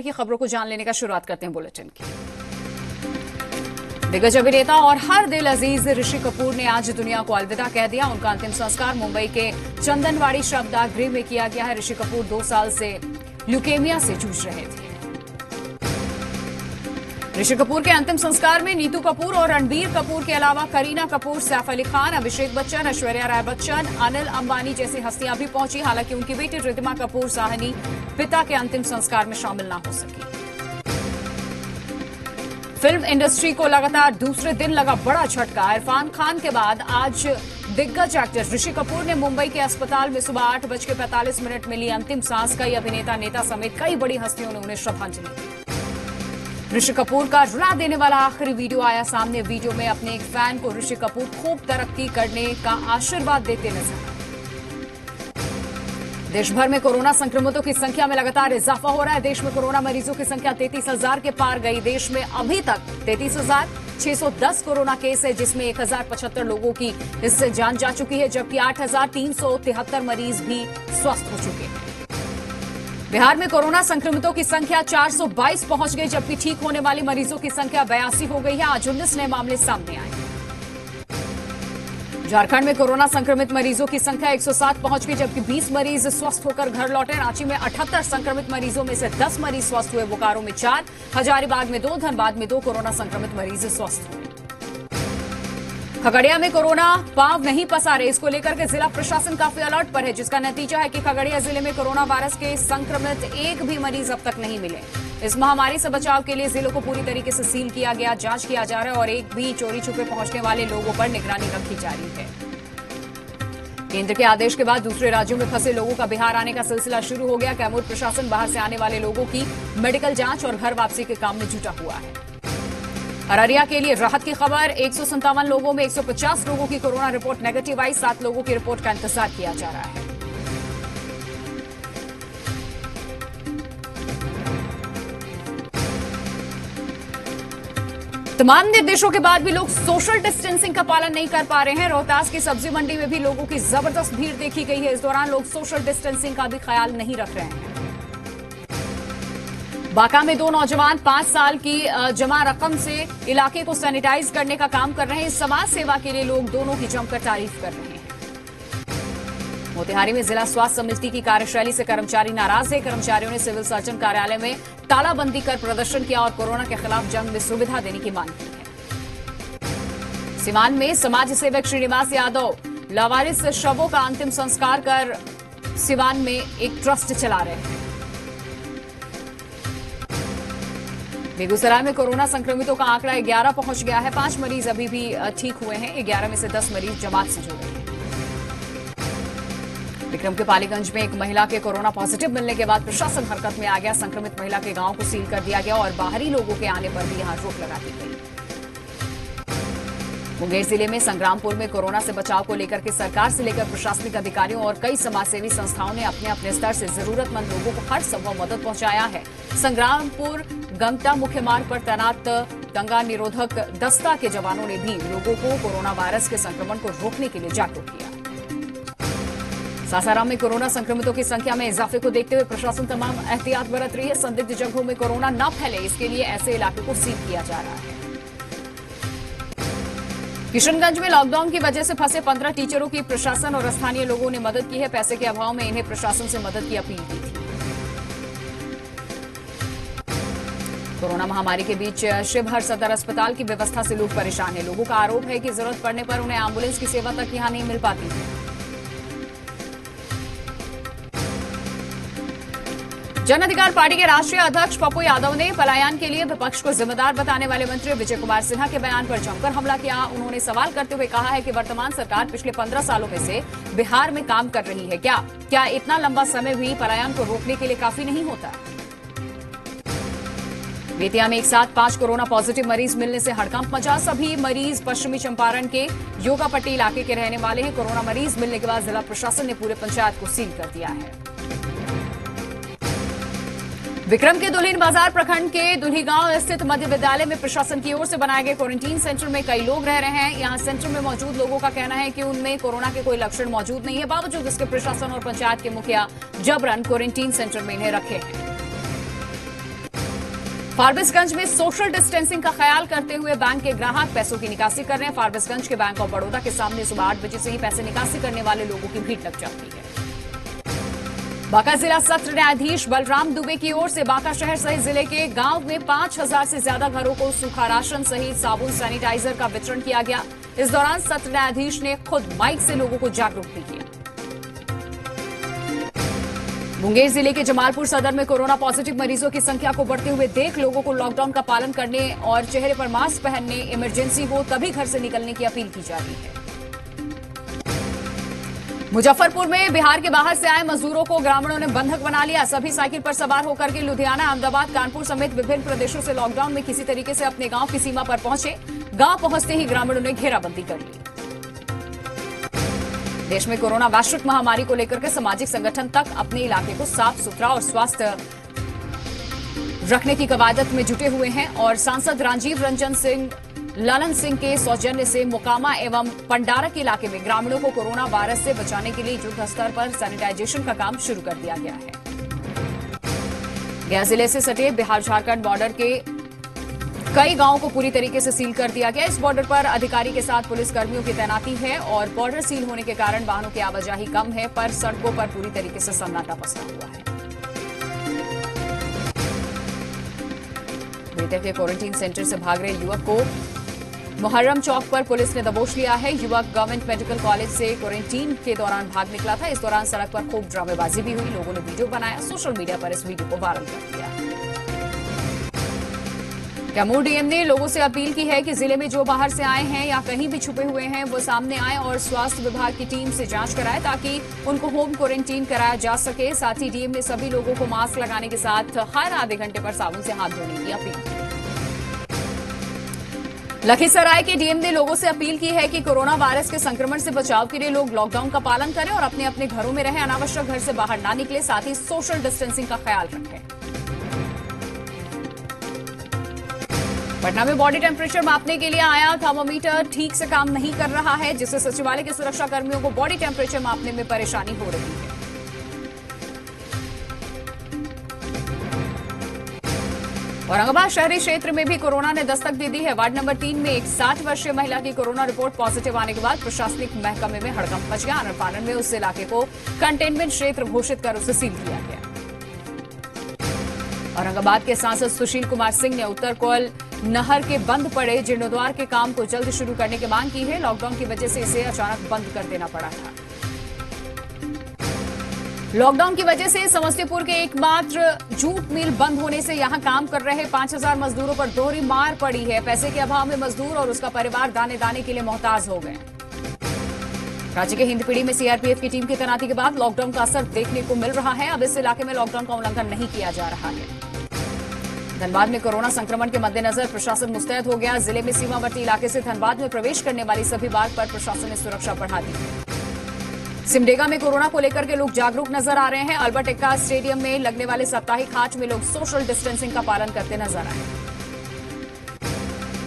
की खबरों को जान लेने का शुरुआत करते हैं बुलेटिन की। दिग्गज अभिनेता और हर दिल अजीज ऋषि कपूर ने आज दुनिया को अलविदा कह दिया। उनका अंतिम संस्कार मुंबई के चंदनवाड़ी शवदाह गृह में किया गया है। ऋषि कपूर 2 साल से ल्यूकेमिया से जूझ रहे थे। ऋषि कपूर के अंतिम संस्कार में नीतू कपूर और रणबीर कपूर के अलावा करीना कपूर, सैफ अली खान, अभिषेक बच्चन, ऐश्वर्या राय बच्चन, अनिल अंबानी जैसी हस्तियां भी पहुंची। हालांकि उनकी बेटी रिद्धिमा कपूर साहनी पिता के अंतिम संस्कार में शामिल न हो सकी। फिल्म इंडस्ट्री को लगातार दूसरे दिन लगा बड़ा झटका। इरफान खान के बाद आज दिग्गज एक्टर ऋषि कपूर ने मुंबई के अस्पताल में सुबह 8:45 में ली अंतिम सांस। कई अभिनेता, नेता समेत कई बड़ी हस्तियों ने उन्हें श्रद्धांजलि दी। ऋषि कपूर का रुला देने वाला आखिरी वीडियो आया सामने। वीडियो में अपने एक फैन को ऋषि कपूर खूब तरक्की करने का आशीर्वाद देते नजर आए। देश भर में कोरोना संक्रमितों की संख्या में लगातार इजाफा हो रहा है। देश में कोरोना मरीजों की संख्या 33,000 के पार गई। देश में अभी तक 33,610 कोरोना केस है, जिसमें 1,075 लोगों की इससे जान जा चुकी है, जबकि 8,373 मरीज भी स्वस्थ हो चुके हैं। बिहार में कोरोना संक्रमितों की संख्या 422 पहुंच गई, जबकि ठीक होने वाले मरीजों की संख्या 82 हो गई है। आज 19 नए मामले सामने आए। झारखंड में कोरोना संक्रमित मरीजों की संख्या 107 पहुंच गई, जबकि 20 मरीज स्वस्थ होकर घर लौटे। रांची में 78 संक्रमित मरीजों में से 10 मरीज स्वस्थ हुए। बोकारो में 4, हजारीबाग में 2, धनबाद में 2 कोरोना संक्रमित मरीज स्वस्थ हुए। खगड़िया में कोरोना पांव नहीं पसारे, इसको लेकर के जिला प्रशासन काफी अलर्ट पर है, जिसका नतीजा है कि खगड़िया जिले में कोरोना वायरस के संक्रमित एक भी मरीज अब तक नहीं मिले। इस महामारी से बचाव के लिए जिलों को पूरी तरीके से सील किया गया, जांच किया जा रहा है और एक भी चोरी छुपे पहुंचने वाले लोगों पर निगरानी रखी जा रही है। केंद्र के आदेश के बाद दूसरे राज्यों में फंसे लोगों का बिहार आने का सिलसिला शुरू हो गया। कैमूर प्रशासन बाहर से आने वाले लोगों की मेडिकल जांच और घर वापसी के काम में जुटा हुआ है। अररिया के लिए राहत की खबर। 157 लोगों में 150 लोगों की कोरोना रिपोर्ट नेगेटिव आई। 7 लोगों की रिपोर्ट का इंतजार किया जा रहा है। तमाम निर्देशों के बाद भी लोग सोशल डिस्टेंसिंग का पालन नहीं कर पा रहे हैं। रोहतास की सब्जी मंडी में भी लोगों की जबरदस्त भीड़ देखी गई है। इस दौरान लोग सोशल डिस्टेंसिंग का भी ख्याल नहीं रख रहे हैं। बांका में 2 नौजवान 5 साल की जमा रकम से इलाके को सैनिटाइज करने का काम कर रहे हैं। समाज सेवा के लिए लोग दोनों की जमकर तारीफ कर रहे हैं। मोतिहारी में जिला स्वास्थ्य समिति की कार्यशैली से कर्मचारी नाराज है। कर्मचारियों ने सिविल सर्जन कार्यालय में तालाबंदी कर प्रदर्शन किया और कोरोना के खिलाफ जंग में सुविधा देने की मांग की है। सिवान में समाज सेवक श्रीनिवास यादव लावारिस शवों का अंतिम संस्कार कर सिवान में एक ट्रस्ट चला रहे हैं। बेगूसराय में कोरोना संक्रमितों का आंकड़ा 11 पहुंच गया है। 5 मरीज अभी भी ठीक हुए हैं। 11 में से 10 मरीज जमात से जुड़े हैं। विक्रम के पालीगंज में एक महिला के कोरोना पॉजिटिव मिलने के बाद प्रशासन हरकत में आ गया। संक्रमित महिला के गांव को सील कर दिया गया और बाहरी लोगों के आने पर भी यहां रोक लगा दी गई। मुंगेर जिले में संग्रामपुर में कोरोना से बचाव को लेकर के सरकार से लेकर प्रशासनिक अधिकारियों और कई समाजसेवी संस्थाओं ने अपने अपने स्तर से जरूरतमंद लोगों को हर संभव मदद पहुंचाया है। संग्रामपुर गंगटा मुख्य मार्ग पर तैनात दंगा निरोधक दस्ता के जवानों ने भी लोगों को कोरोना वायरस के संक्रमण को रोकने के लिए जागरूक किया। सासाराम में कोरोना संक्रमितों की संख्या में इजाफे को देखते हुए प्रशासन तमाम एहतियात बरत रही है। संदिग्ध जगहों में कोरोना न फैले, इसके लिए ऐसे इलाके को सील किया जा रहा है। किशनगंज में लॉकडाउन की वजह से फंसे 15 टीचरों की प्रशासन और स्थानीय लोगों ने मदद की है। पैसे के अभाव में इन्हें प्रशासन से मदद की अपील की थी। कोरोना महामारी के बीच शिवहर सदर अस्पताल की व्यवस्था से लोग परेशान हैं। लोगों का आरोप है कि जरूरत पड़ने पर उन्हें एम्बुलेंस की सेवा तक यहां नहीं मिल पाती। जन अधिकार पार्टी के राष्ट्रीय अध्यक्ष पप्पू यादव ने पलायन के लिए विपक्ष को जिम्मेदार बताने वाले मंत्री विजय कुमार सिन्हा के बयान पर जमकर हमला किया। उन्होंने सवाल करते हुए कहा है कि वर्तमान सरकार पिछले 15 सालों में से बिहार में काम कर रही है। क्या इतना लंबा समय भी पलायन को रोकने के लिए काफी नहीं होता? बेतिया में एक साथ 5 कोरोना पॉजिटिव मरीज मिलने से हड़कंप मचा। सभी मरीज पश्चिमी चंपारण के योगापट्टी इलाके के रहने वाले हैं। कोरोना मरीज मिलने के बाद जिला प्रशासन ने पूरे पंचायत को सील कर दिया है। विक्रम के दुल्हिन बाजार प्रखंड के दुल्हीगांव स्थित मध्य विद्यालय में प्रशासन की ओर से बनाए गए क्वारंटीन सेंटर में कई लोग रह रहे हैं। यहां सेंटर में मौजूद लोगों का कहना है कि उनमें कोरोना के कोई लक्षण मौजूद नहीं है। बावजूद इसके प्रशासन और पंचायत के मुखिया जबरन क्वारंटीन सेंटर में इन्हें रखे हैं। फारबिसगंज में सोशल डिस्टेंसिंग का ख्याल करते हुए बैंक के ग्राहक पैसों की निकासी कर रहे हैं। फारबिसगंज के बैंक ऑफ बड़ौदा के सामने सुबह 8 बजे से ही पैसे निकासी करने वाले लोगों की भीड़ लग जाती है। बांका जिला सत्र न्यायाधीश बलराम दुबे की ओर से बांका शहर सहित जिले के गांव में 5000 से ज्यादा घरों को सूखा राशन सहित साबुन सैनिटाइजर का वितरण किया गया। इस दौरान सत्र न्यायाधीश ने खुद माइक से लोगों को जागरूक भी किया। मुंगेर जिले के जमालपुर सदर में कोरोना पॉजिटिव मरीजों की संख्या को बढ़ते हुए देख लोगों को लॉकडाउन का पालन करने और चेहरे पर मास्क पहनने, इमरजेंसी हो तभी घर से निकलने की अपील की जा रही है। मुजफ्फरपुर में बिहार के बाहर से आए मजदूरों को ग्रामीणों ने बंधक बना लिया। सभी साइकिल पर सवार होकर के लुधियाना, अहमदाबाद, कानपुर समेत विभिन्न प्रदेशों से लॉकडाउन में किसी तरीके से अपने गांव की सीमा पर पहुंचे। गांव पहुंचते ही ग्रामीणों ने घेराबंदी कर ली। देश में कोरोना वैश्विक महामारी को लेकर के सामाजिक संगठन तक अपने इलाके को साफ सुथरा और स्वस्थ रखने की कवायद में जुटे हुए हैं और सांसद राजीव रंजन सिंह ललन सिंह के सौजन्य से मोकामा एवं पंडारक इलाके में ग्रामीणों को कोरोना वायरस से बचाने के लिए युद्ध स्तर पर सैनिटाइजेशन का काम शुरू कर दिया गया है। गया जिले से सटे बिहार झारखंड बॉर्डर के कई गांवों को पूरी तरीके से सील कर दिया गया। इस बॉर्डर पर अधिकारी के साथ पुलिस कर्मियों की तैनाती है और बॉर्डर सील होने के कारण वाहनों की आवाजाही कम है, पर सड़कों पर पूरी तरीके से सन्नाटा पसरा हुआ है। बेटे के क्वारंटीन सेंटर से भाग रहे युवक को मुहर्रम चौक पर पुलिस ने दबोच लिया है। युवक गवर्नमेंट मेडिकल कॉलेज से क्वारंटीन के दौरान भाग निकला था। इस दौरान सड़क पर खूब ड्रामेबाजी भी हुई। लोगों ने वीडियो बनाया, सोशल मीडिया पर इस वीडियो को वायरल कर दिया। कैमूर डीएम ने लोगों से अपील की है कि जिले में जो बाहर से आए हैं या कहीं भी छुपे हुए हैं वो सामने आए और स्वास्थ्य विभाग की टीम से जांच कराए ताकि उनको होम क्वारंटीन कराया जा सके। साथ ही डीएम ने सभी लोगों को मास्क लगाने के साथ हर आधे घंटे पर साबुन से हाथ धोने की अपील की। लखीसराय के डीएम ने लोगों से अपील की है कि कोरोना वायरस के संक्रमण से बचाव के लिए लोग लॉकडाउन का पालन करें और अपने अपने घरों में रहें, अनावश्यक घर से बाहर ना निकले, साथ ही सोशल डिस्टेंसिंग का ख्याल रखें। पटना में बॉडी टेम्परेचर मापने के लिए आया थर्मोमीटर ठीक से काम नहीं कर रहा है, जिससे सचिवालय के सुरक्षा कर्मियों को बॉडी टेम्परेचर मापने में परेशानी हो रही है। औरंगाबाद शहरी क्षेत्र में भी कोरोना ने दस्तक दे दी है। वार्ड नंबर 3 में एक 60 वर्षीय महिला की कोरोना रिपोर्ट पॉजिटिव आने के बाद प्रशासनिक महकमे में हड़कंप मच गया। आनन फानन में उस इलाके को कंटेनमेंट क्षेत्र घोषित कर उसे सील किया गया। औरंगाबाद के सांसद सुशील कुमार सिंह ने उत्तर कोयल नहर के बंद पड़े जीर्णोद्वार के काम को जल्द शुरू करने की मांग की है। लॉकडाउन की वजह से इसे अचानक बंद कर देना पड़ा था। लॉकडाउन की वजह से समस्तीपुर के एकमात्र जूट मिल बंद होने से यहां काम कर रहे 5000 मजदूरों पर दोहरी मार पड़ी है। पैसे के अभाव में मजदूर और उसका परिवार दाने दाने के लिए मोहताज हो गए। राज्य के हिंदपीढ़ी में सीआरपीएफ की टीम की तैनाती के बाद लॉकडाउन का असर देखने को मिल रहा है। अब इस इलाके में लॉकडाउन का उल्लंघन नहीं किया जा रहा है। धनबाद में कोरोना संक्रमण के मद्देनजर प्रशासन मुस्तैद हो गया। जिले में सीमावर्ती इलाके से धनबाद में प्रवेश करने वाली सभी मार्ग पर प्रशासन ने सुरक्षा बढ़ा दी है। सिमडेगा में कोरोना को लेकर के लोग जागरूक नजर आ रहे हैं। अल्बर्ट एक्का स्टेडियम में लगने वाले साप्ताहिक हाट में लोग सोशल डिस्टेंसिंग का पालन करते नजर आए।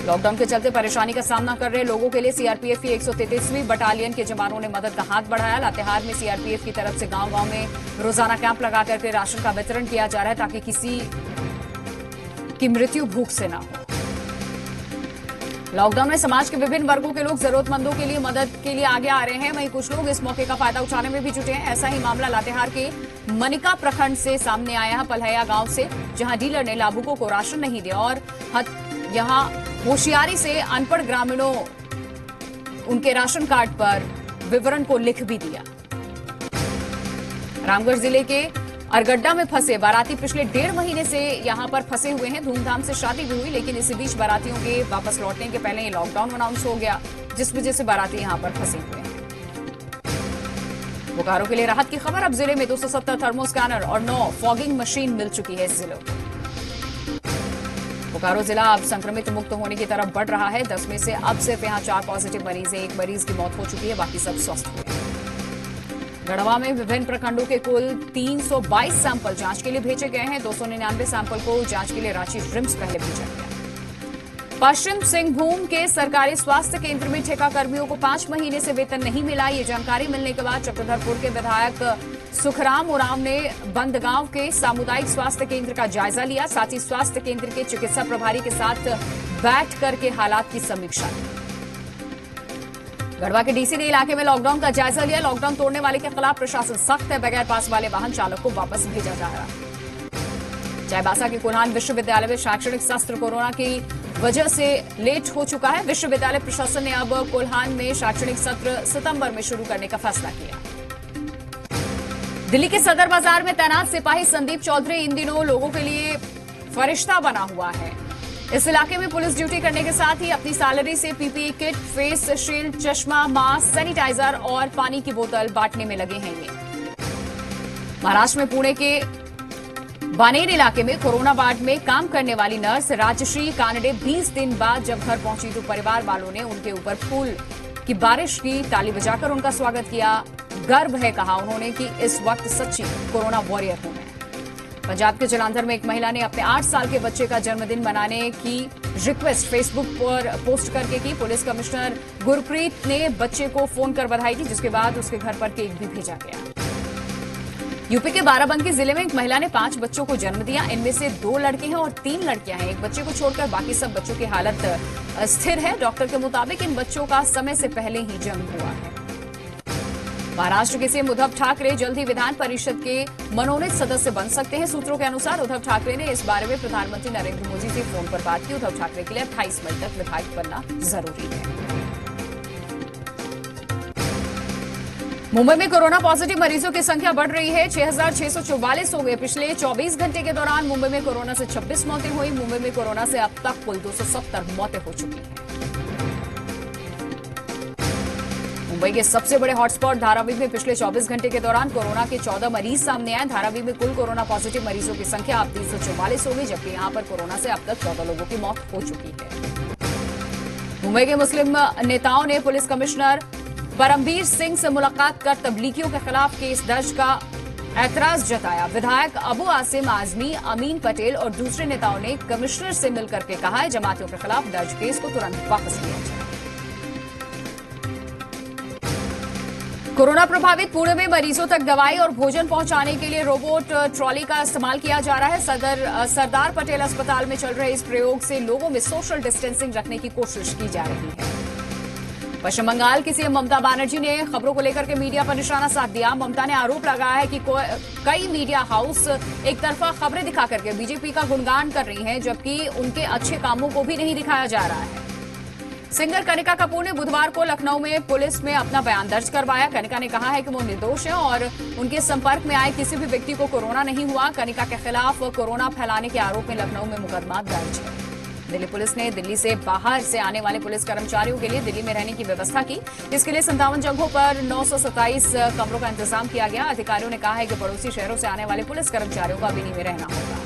लॉकडाउन के चलते परेशानी का सामना कर रहे लोगों के लिए सीआरपीएफ की 133वीं बटालियन के जवानों ने मदद का हाथ बढ़ाया। लातेहार में सीआरपीएफ की तरफ से गांव-गांव में रोजाना कैंप लगा करके राशन का वितरण किया जा रहा है ताकि किसी की मृत्यु भूख से ना हो। लॉकडाउन में समाज के विभिन्न वर्गों के लोग जरूरतमंदों के लिए मदद के लिए आगे आ रहे हैं। वहीं कुछ लोग इस मौके का फायदा उठाने में भी जुटे हैं। ऐसा ही मामला लातेहार के मनिका प्रखंड से सामने आया है। पलहैया गांव से, जहां डीलर ने लाभुकों को राशन नहीं दिया और यहां होशियारी से अनपढ़ ग्रामीणों उनके राशन कार्ड पर विवरण को लिख भी दिया। रामगढ़ जिले के अरगड्डा में फंसे बाराती पिछले 1.5 महीने से यहां पर फंसे हुए हैं। धूमधाम से शादी भी हुई, लेकिन इसी बीच बारातियों के वापस लौटने के पहले ये लॉकडाउन अनाउंस हो गया, जिस वजह से बाराती यहां पर फंसे हुए हैं। बोकारो के लिए राहत की खबर। अब जिले में 270 थर्मो स्कैनर और 9 फॉगिंग मशीन मिल चुकी है इस जिले को। बोकारो जिला अब संक्रमित मुक्त होने की तरफ बढ़ रहा है। 10 में से अब सिर्फ यहां 4 पॉजिटिव मरीज हैं। 1 मरीज की मौत हो चुकी है, बाकी सब स्वस्थ हुए। गढ़वा में विभिन्न प्रखंडों के कुल 322 सैंपल जांच के लिए भेजे गए हैं। 299 सैंपल को जांच के लिए रांची रिम्स पहले भेजा गया। पश्चिम सिंहभूम के सरकारी स्वास्थ्य केंद्र में ठेका कर्मियों को 5 महीने से वेतन नहीं मिला। ये जानकारी मिलने के बाद चक्रधरपुर के विधायक सुखराम उरांव ने बंदगांव के सामुदायिक स्वास्थ्य केंद्र का जायजा लिया। साथ ही स्वास्थ्य केंद्र के चिकित्सा प्रभारी के साथ बैठ करके हालात की समीक्षा की। गढ़वा के डीसी ने इलाके में लॉकडाउन का जायजा लिया। लॉकडाउन तोड़ने वाले के खिलाफ प्रशासन सख्त है। बगैर पास वाले वाहन चालक को वापस भेजा जा रहा है। चाईबासा के कोल्हान विश्वविद्यालय में शैक्षणिक सत्र कोरोना की वजह से लेट हो चुका है। विश्वविद्यालय प्रशासन ने अब कोल्हान में शैक्षणिक सत्र सितंबर में शुरू करने का फैसला किया। दिल्ली के सदर बाजार में तैनात सिपाही संदीप चौधरी इन दिनों लोगों के लिए फरिश्ता बना हुआ है। इस इलाके में पुलिस ड्यूटी करने के साथ ही अपनी सैलरी से पीपीई किट, फेस शील्ड, चश्मा, मास्क, सैनिटाइजर और पानी की बोतल बांटने में लगे हैं। ये महाराष्ट्र में पुणे के बानेर इलाके में कोरोना वार्ड में काम करने वाली नर्स राजश्री कानडे 20 दिन बाद जब घर पहुंची तो परिवार वालों ने उनके ऊपर फूल की बारिश की, ताली बजाकर उनका स्वागत किया। गर्व है, कहा उन्होंने, कि इस वक्त सच्ची कोरोना वॉरियर हूं मैं। पंजाब के जलंधर में एक महिला ने अपने 8 साल के बच्चे का जन्मदिन मनाने की रिक्वेस्ट फेसबुक पर पोस्ट करके की। पुलिस कमिश्नर गुरप्रीत ने बच्चे को फोन कर बधाई दी, जिसके बाद उसके घर पर केक भी भेजा गया। यूपी के बाराबंकी जिले में एक महिला ने 5 बच्चों को जन्म दिया। इनमें से 2 लड़के हैं और 3 लड़कियां हैं। एक बच्चे को छोड़कर बाकी सब बच्चों की हालत स्थिर है। डॉक्टर के मुताबिक इन बच्चों का समय से पहले ही जन्म हुआ है। महाराष्ट्र के सीएम उद्धव ठाकरे जल्द ही विधान परिषद के मनोनीत सदस्य बन सकते हैं। सूत्रों के अनुसार उद्धव ठाकरे ने इस बारे में प्रधानमंत्री नरेंद्र मोदी से फोन पर बात की। उद्धव ठाकरे के लिए 28 मई तक विधायक बनना जरूरी है। मुंबई में कोरोना पॉजिटिव मरीजों की संख्या बढ़ रही है। 6,644 हो गए। पिछले 24 घंटे के दौरान मुंबई में कोरोना से 26 मौतें हुई। मुंबई में कोरोना से अब तक कुल 270 मौतें हो चुकी हैं। मुंबई के सबसे बड़े हॉटस्पॉट धारावी में पिछले 24 घंटे के दौरान कोरोना के 14 मरीज सामने आए। धारावी में कुल कोरोना पॉजिटिव मरीजों की संख्या अब 344 हो गई, जबकि यहां पर कोरोना से अब तक 14 लोगों की मौत हो चुकी है। मुंबई के मुस्लिम नेताओं ने पुलिस कमिश्नर परमबीर सिंह से मुलाकात कर तबलीगियों के खिलाफ केस दर्ज का ऐतराज जताया। विधायक अबू आसिम आजमी, अमीन पटेल और दूसरे नेताओं ने कमिश्नर से मिलकर के कहा है जमातियों के खिलाफ दर्ज केस को तुरंत वापस लिया जाए। कोरोना प्रभावित पुणे में मरीजों तक दवाई और भोजन पहुंचाने के लिए रोबोट ट्रॉली का इस्तेमाल किया जा रहा है। सरदार पटेल अस्पताल में चल रहे इस प्रयोग से लोगों में सोशल डिस्टेंसिंग रखने की कोशिश की जा रही है। पश्चिम बंगाल की सीएम ममता बनर्जी ने खबरों को लेकर के मीडिया पर निशाना साध दिया। ममता ने आरोप लगाया है कि कई मीडिया हाउस एक तरफा खबरें दिखा करके बीजेपी का गुणगान कर रही हैं, जबकि उनके अच्छे कामों को भी नहीं दिखाया जा रहा है। सिंगर कनिका कपूर ने बुधवार को लखनऊ में पुलिस में अपना बयान दर्ज करवाया। कनिका ने कहा है कि वो निर्दोष है और उनके संपर्क में आए किसी भी व्यक्ति को कोरोना नहीं हुआ। कनिका के खिलाफ कोरोना फैलाने के आरोप में लखनऊ में मुकदमा दर्ज है। दिल्ली पुलिस ने दिल्ली से बाहर से आने वाले पुलिस कर्मचारियों के लिए दिल्ली में रहने की व्यवस्था की। इसके लिए 57 जगहों पर 927 कमरों का इंतजाम किया गया। अधिकारियों ने कहा है कि पड़ोसी शहरों से आने वाले पुलिस कर्मचारियों का दिल्ली में रहना होगा।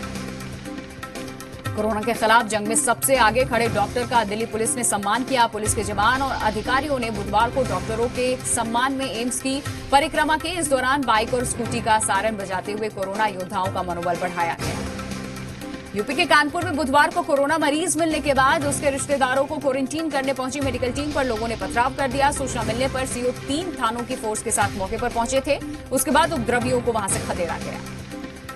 कोरोना के खिलाफ जंग में सबसे आगे खड़े डॉक्टर का दिल्ली पुलिस ने सम्मान किया। पुलिस के जवान और अधिकारियों ने बुधवार को डॉक्टरों के सम्मान में एम्स की परिक्रमा की। इस दौरान बाइक और स्कूटी का सायरन बजाते हुए कोरोना योद्धाओं का मनोबल बढ़ाया गया। यूपी के कानपुर में बुधवार को कोरोना मरीज मिलने के बाद उसके रिश्तेदारों को क्वारंटीन करने पहुंची मेडिकल टीम पर लोगों ने पथराव कर दिया। सूचना मिलने पर सीओ 3 थानों की फोर्स के साथ मौके पर पहुंचे थे। उसके बाद उपद्रवियों को वहां से खदेड़ा गया।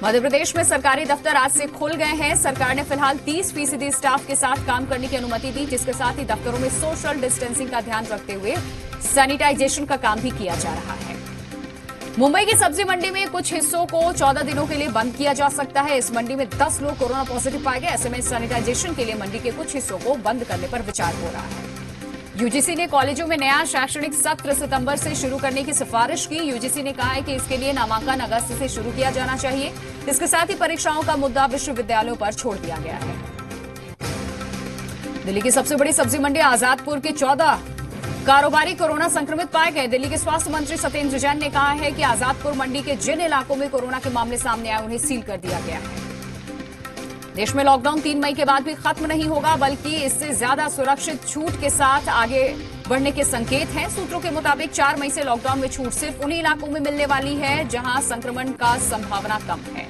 मध्य प्रदेश में सरकारी दफ्तर आज से खुल गए हैं। सरकार ने फिलहाल 30% स्टाफ के साथ काम करने की अनुमति दी, जिसके साथ ही दफ्तरों में सोशल डिस्टेंसिंग का ध्यान रखते हुए सैनिटाइजेशन का काम भी किया जा रहा है। मुंबई की सब्जी मंडी में कुछ हिस्सों को 14 दिनों के लिए बंद किया जा सकता है। इस मंडी में 10 लोग कोरोना पॉजिटिव पाए गए। ऐसे में सैनिटाइजेशन के लिए मंडी के कुछ हिस्सों को बंद करने पर विचार हो रहा है। यूजीसी ने कॉलेजों में नया शैक्षणिक सत्र सितंबर से शुरू करने की सिफारिश की। यूजीसी ने कहा है कि इसके लिए नामांकन अगस्त से शुरू किया जाना चाहिए। इसके साथ ही परीक्षाओं का मुद्दा विश्वविद्यालयों पर छोड़ दिया गया है। दिल्ली की सबसे बड़ी सब्जी मंडी आजादपुर के 14 कारोबारी कोरोना संक्रमित पाए गए। दिल्ली के स्वास्थ्य मंत्री सत्येंद्र जैन ने कहा है कि आजादपुर मंडी के जिन इलाकों में कोरोना के मामले सामने आए उन्हें सील कर दिया गया है। देश में लॉकडाउन 3 मई के बाद भी खत्म नहीं होगा, बल्कि इससे ज्यादा सुरक्षित छूट के साथ आगे बढ़ने के संकेत हैं। सूत्रों के मुताबिक 4 मई से लॉकडाउन में छूट सिर्फ उन्हीं इलाकों में मिलने वाली है जहां संक्रमण का संभावना कम है।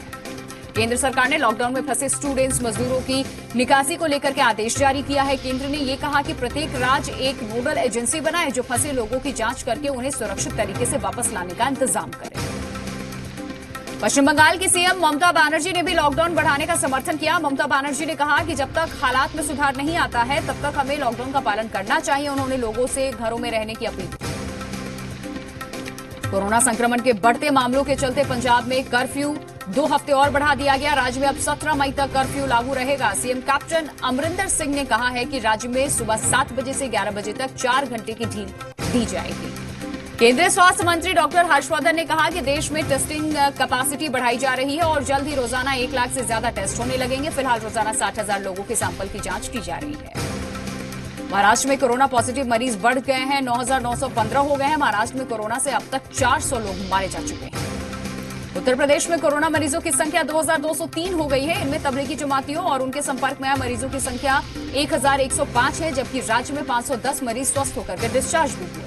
केंद्र सरकार ने लॉकडाउन में फंसे स्टूडेंट्स मजदूरों की निकासी को लेकर के आदेश जारी किया है। केंद्र ने यह कहा कि प्रत्येक राज्य एक नोडल एजेंसी बनाए जो फंसे लोगों की जांच करके उन्हें सुरक्षित तरीके से वापस लाने का इंतजाम करे। पश्चिम बंगाल की सीएम ममता बनर्जी ने भी लॉकडाउन बढ़ाने का समर्थन किया। ममता बनर्जी ने कहा कि जब तक हालात में सुधार नहीं आता है तब तक हमें लॉकडाउन का पालन करना चाहिए। उन्होंने लोगों से घरों में रहने की अपील की। कोरोना संक्रमण के बढ़ते मामलों के चलते पंजाब में कर्फ्यू 2 हफ्ते और बढ़ा दिया गया। राज्य में अब 17 मई तक कर्फ्यू लागू रहेगा। सीएम कैप्टन अमरिंदर सिंह ने कहा है कि राज्य में सुबह 7 बजे से 11 बजे तक 4 घंटे की ढील दी जाएगी। केंद्रीय स्वास्थ्य मंत्री डॉक्टर हर्षवर्धन ने कहा कि देश में टेस्टिंग कैपेसिटी बढ़ाई जा रही है और जल्द ही रोजाना 1 लाख से ज्यादा टेस्ट होने लगेंगे। फिलहाल रोजाना 60,000 लोगों के सैंपल की जांच की जा रही है। महाराष्ट्र में कोरोना पॉजिटिव मरीज बढ़ गए हैं, 9,915 हो गए हैं। महाराष्ट्र में कोरोना से अब तक 400 लोग मारे जा चुके हैं। उत्तर प्रदेश में कोरोना मरीजों की संख्या 2,203 हो गई है। इनमें तबलीगी जमातियों और उनके संपर्क में आए मरीजों की संख्या 1,105 है, जबकि राज्य में 510 मरीज स्वस्थ होकर के डिस्चार्ज भी हुए।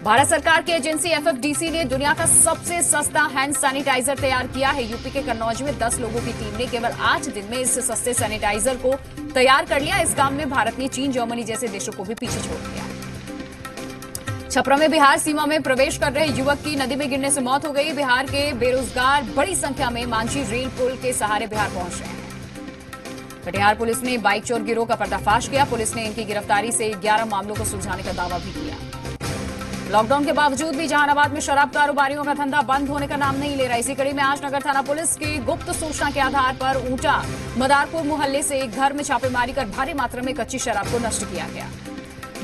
भारत सरकार की एजेंसी एफएफडीसी ने दुनिया का सबसे सस्ता हैंड सैनिटाइजर तैयार किया है। यूपी के कन्नौज में 10 लोगों की टीम ने केवल 8 दिन में इस सस्ते सैनिटाइजर को तैयार कर लिया। इस काम में भारत ने चीन, जर्मनी जैसे देशों को भी पीछे छोड़ दिया। छपरा में बिहार सीमा में प्रवेश कर रहे युवक की नदी में गिरने से मौत हो गई। बिहार के बेरोजगार बड़ी संख्या में मांझी रेल पुल के सहारे बिहार पहुंच रहे हैं। कटिहार पुलिस ने बाइक चोर गिरोह का पर्दाफाश किया। पुलिस ने इनकी गिरफ्तारी से 11 मामलों को सुलझाने का दावा भी किया। लॉकडाउन के बावजूद भी जहानाबाद में शराब कारोबारियों का धंधा बंद होने का नाम नहीं ले रहा। इसी कड़ी में आज नगर थाना पुलिस की गुप्त सूचना के आधार पर ऊंटा मदारपुर मोहल्ले से एक घर में छापेमारी कर भारी मात्रा में कच्ची शराब को नष्ट किया गया।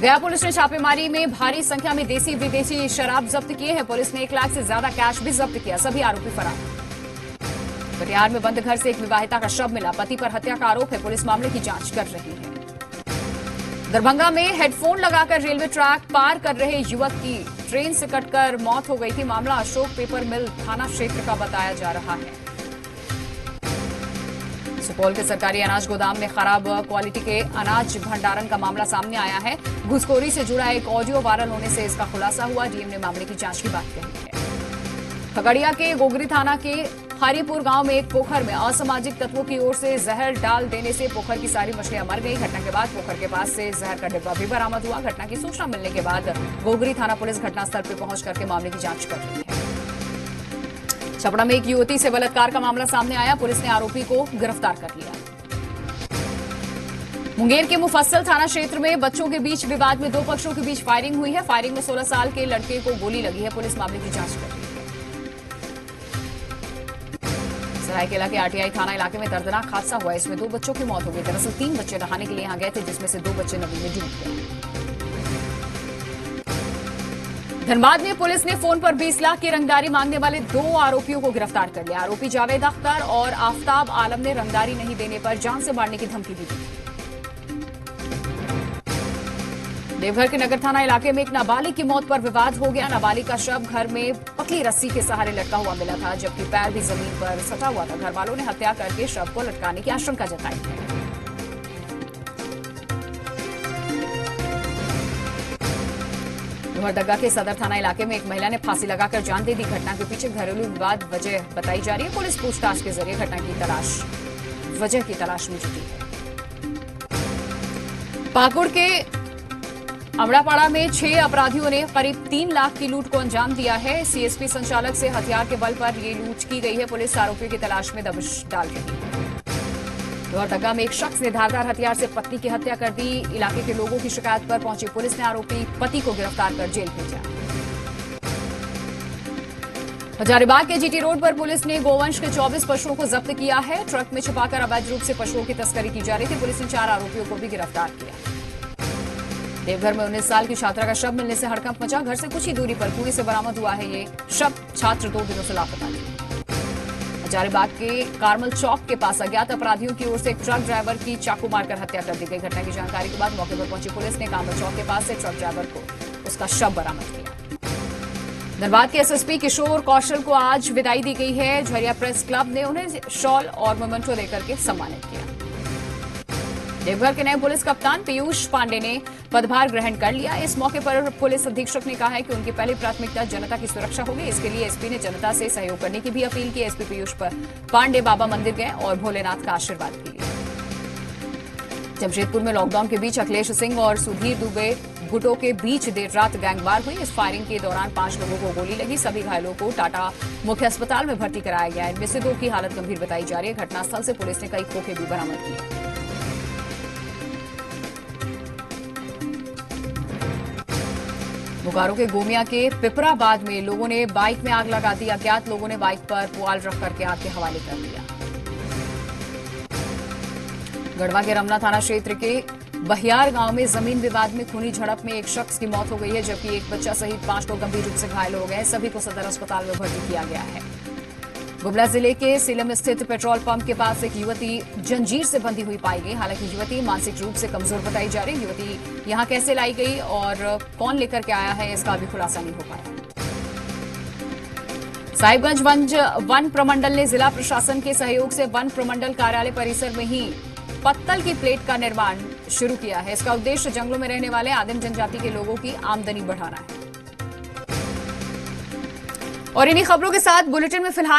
गया पुलिस ने छापेमारी में भारी संख्या में देसी विदेशी शराब जब्त किए हैं। पुलिस ने 1 लाख से ज्यादा कैश भी जब्त किया। सभी आरोपी फरार। कटिहार में बंद घर से एक विवाहिता का शव मिला। पति पर हत्या का आरोप है। पुलिस मामले की जांच कर रही है। दरभंगा में हेडफोन लगाकर रेलवे ट्रैक पार कर रहे युवक की ट्रेन से कटकर मौत हो गई थी। मामला अशोक पेपर मिल थाना क्षेत्र का बताया जा रहा है। सुपौल के सरकारी अनाज गोदाम में खराब क्वालिटी के अनाज भंडारण का मामला सामने आया है। घुसखोरी से जुड़ा एक ऑडियो वायरल होने से इसका खुलासा हुआ। डीएम ने मामले की जांच की बात कही है। खगड़िया के गोगरी थाना के हरिपुर गांव में एक पोखर में असामाजिक तत्वों की ओर से जहर डाल देने से पोखर की सारी मछलियां मर गई। घटना के बाद पोखर के पास से जहर का डिब्बा भी बरामद हुआ। घटना की सूचना मिलने के बाद गोगरी थाना पुलिस घटनास्थल पर पहुंच करके मामले की जांच कर रही है। छपरा में एक युवती से बलात्कार का मामला सामने आया। पुलिस ने आरोपी को गिरफ्तार कर लिया। मुंगेर के मुफस्सल थाना क्षेत्र में बच्चों के बीच विवाद में 2 पक्षों के बीच फायरिंग हुई है। फायरिंग में 16 साल के लड़के को गोली लगी है। पुलिस मामले की जांच कर रही है। सरायकेला के आरटीआई थाना इलाके में दर्दनाक हादसा हुआ। इसमें 2 बच्चों की मौत हो गई। दरअसल 3 बच्चे नहाने के लिए यहां गए थे, जिसमें से 2 बच्चे नदी में डूब गए। धनबाद में पुलिस ने फोन पर 20 लाख की रंगदारी मांगने वाले 2 आरोपियों को गिरफ्तार कर लिया। आरोपी जावेद अख्तर और आफ्ताब आलम ने रंगदारी नहीं देने पर जान से मारने की धमकी भी दी। देवघर के नगर थाना इलाके में एक नाबालिग की मौत पर विवाद हो गया। नाबालिग का शव घर में पतली रस्सी के सहारे लटका हुआ मिला था, जबकि पैर भी जमीन पर सटा हुआ था। घर वालों ने हत्या करके शव को लटकाने की आशंका जताई है। लोहरदगा के सदर थाना इलाके में एक महिला ने फांसी लगाकर जान दे दी। घटना के पीछे घरेलू विवाद वजह बताई जा रही है। पुलिस पूछताछ के जरिए घटना की वजह की तलाश में जुटी है। पाकुड़ के अमड़ापाड़ा में 6 अपराधियों ने करीब 3 लाख की लूट को अंजाम दिया है। सीएसपी संचालक से हथियार के बल पर ये लूट की गई है। पुलिस आरोपियों की तलाश में दबिश डाल रही है। लोहरदगा में एक शख्स ने धारदार हथियार से पत्नी की हत्या कर दी। इलाके के लोगों की शिकायत पर पहुंची पुलिस ने आरोपी पति को गिरफ्तार कर जेल भेजा। हजारीबाग के जीटी रोड पर पुलिस ने गोवंश के 24 पशुओं को जब्त किया है। ट्रक में छिपाकर अवैध रूप से पशुओं की तस्करी की जा रही थी। पुलिस ने 4 आरोपियों को भी गिरफ्तार किया। देवघर में 19 साल की छात्रा का शव मिलने से हड़कंप मचा। घर से कुछ ही दूरी पर कुएं से बरामद हुआ है ये शव। छात्र 2 दिनों से लापता थी। हजारीबाग के कारमल चौक के पास अज्ञात अपराधियों की ओर से एक ट्रक ड्राइवर की चाकू मारकर हत्या कर दी गई। घटना की जानकारी के बाद मौके पर पहुंची पुलिस ने कारमल चौक के पास से ट्रक ड्राइवर को उसका शव बरामद किया। धनबाद के एसएसपी किशोर कौशल को आज विदाई दी गई है। झरिया प्रेस क्लब ने उन्हें शॉल और मोमेंटो देकर के सम्मानित किया। देवघर के नए पुलिस कप्तान पीयूष पांडे ने पदभार ग्रहण कर लिया। इस मौके पर पुलिस अधीक्षक ने कहा है कि उनकी पहली प्राथमिकता जनता की सुरक्षा होगी। इसके लिए एसपी ने जनता से सहयोग करने की भी अपील की। एसपी पीयूष पांडे बाबा मंदिर गए और भोलेनाथ का आशीर्वाद भी लिया। जमशेदपुर में लॉकडाउन के बीच अखिलेश सिंह और सुधीर दुबे गुटों के बीच देर रात गैंगवार हुई। इस फायरिंग के दौरान 5 लोगों को गोली लगी। सभी घायलों को टाटा मुख्य अस्पताल में भर्ती कराया गया है। इनमें से 2 की हालत गंभीर बताई जा रही है। घटनास्थल से पुलिस ने कई खोखे भी बरामद किए। बोकारो के गोमिया के पिपराबाद में लोगों ने बाइक में आग लगा दी। अज्ञात लोगों ने बाइक पर पुआल रख करके आग के हवाले कर दिया। गढ़वा के रमना थाना क्षेत्र के बहियार गांव में जमीन विवाद में खूनी झड़प में एक शख्स की मौत हो गई है, जबकि एक बच्चा सहित 5 लोग गंभीर रूप से घायल हो गए। सभी को सदर अस्पताल में भर्ती किया गया है। गुमला जिले के सिलम स्थित पेट्रोल पंप के पास एक युवती जंजीर से बंधी हुई पाई गई। हालांकि युवती मानसिक रूप से कमजोर बताई जा रही। युवती यहां कैसे लाई गई और कौन लेकर के आया है, इसका भी खुलासा नहीं हो पाया। साहिबगंज वन प्रमंडल ने जिला प्रशासन के सहयोग से वन प्रमंडल कार्यालय परिसर में ही पत्तल की प्लेट का निर्माण शुरू किया है। इसका उद्देश्य जंगलों में रहने वाले आदिम जनजाति के लोगों की आमदनी बढ़ाना है। और इन्हीं खबरों के साथ बुलेटिन में फिलहाल